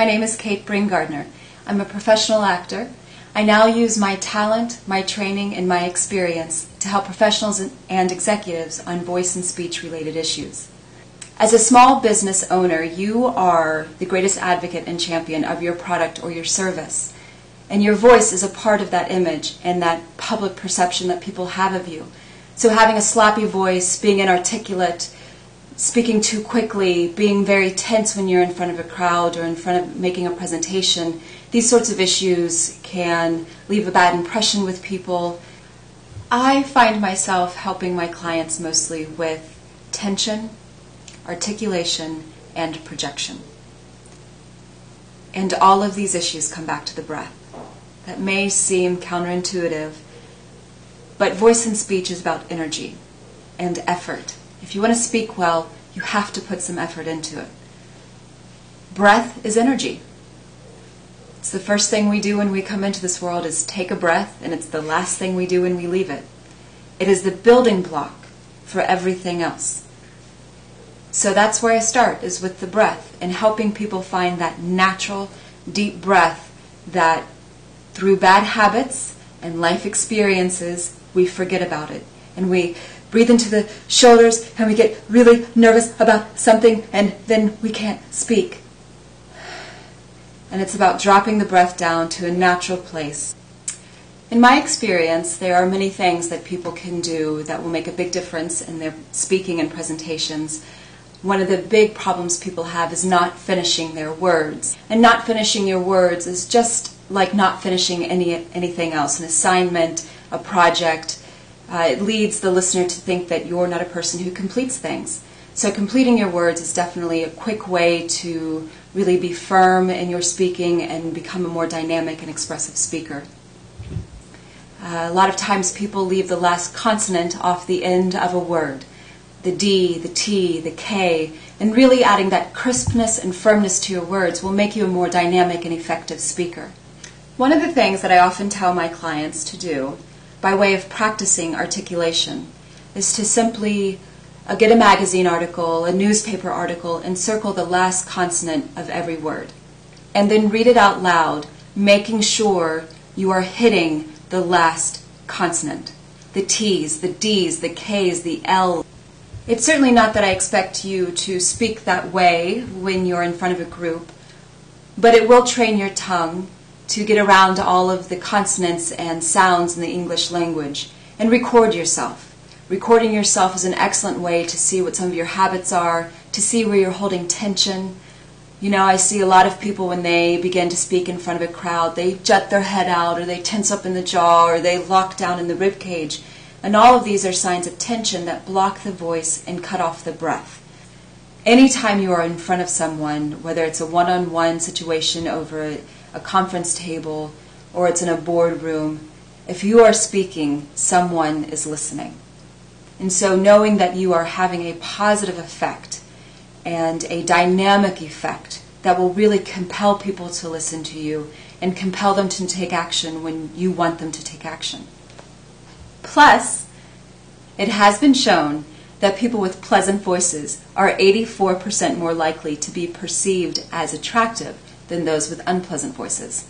My name is Kate Bringardner. I'm a professional actor. I now use my talent, my training, and my experience to help professionals and executives on voice and speech related issues. As a small business owner, you are the greatest advocate and champion of your product or your service. And your voice is a part of that image and that public perception that people have of you. So having a sloppy voice, being inarticulate, speaking too quickly, being very tense when you're in front of a crowd or in front of making a presentation, these sorts of issues can leave a bad impression with people. I find myself helping my clients mostly with tension, articulation, and projection. And all of these issues come back to the breath. That may seem counterintuitive, but voice and speech is about energy and effort. If you want to speak well, you have to put some effort into it. Breath is energy. It's the first thing we do when we come into this world is take a breath, and it's the last thing we do when we leave it. It is the building block for everything else. So that's where I start, is with the breath, and helping people find that natural, deep breath that through bad habits and life experiences, we forget about it. And we breathe into the shoulders and we get really nervous about something and then we can't speak. And it's about dropping the breath down to a natural place. In my experience, there are many things that people can do that will make a big difference in their speaking and presentations. One of the big problems people have is not finishing their words. And not finishing your words is just like not finishing anything else, an assignment, a project. It leads the listener to think that you're not a person who completes things. So completing your words is definitely a quick way to really be firm in your speaking and become a more dynamic and expressive speaker. A lot of times people leave the last consonant off the end of a word. The D, the T, the K, and really adding that crispness and firmness to your words will make you a more dynamic and effective speaker. One of the things that I often tell my clients to do by way of practicing articulation is to simply get a magazine article, a newspaper article, and circle the last consonant of every word. And then read it out loud, making sure you are hitting the last consonant. The T's, the D's, the K's, the L's. It's certainly not that I expect you to speak that way when you're in front of a group, but it will train your tongue to get around all of the consonants and sounds in the English language, and record yourself. Recording yourself is an excellent way to see what some of your habits are, to see where you're holding tension. You know, I see a lot of people when they begin to speak in front of a crowd, they jut their head out, or they tense up in the jaw, or they lock down in the rib cage. And all of these are signs of tension that block the voice and cut off the breath. Anytime you are in front of someone, whether it's a one-on-one situation over a conference table or it's in a boardroom, if you are speaking, someone is listening. And so knowing that you are having a positive effect and a dynamic effect that will really compel people to listen to you and compel them to take action when you want them to take action. Plus, it has been shown that people with pleasant voices are 84% more likely to be perceived as attractive than those with unpleasant voices.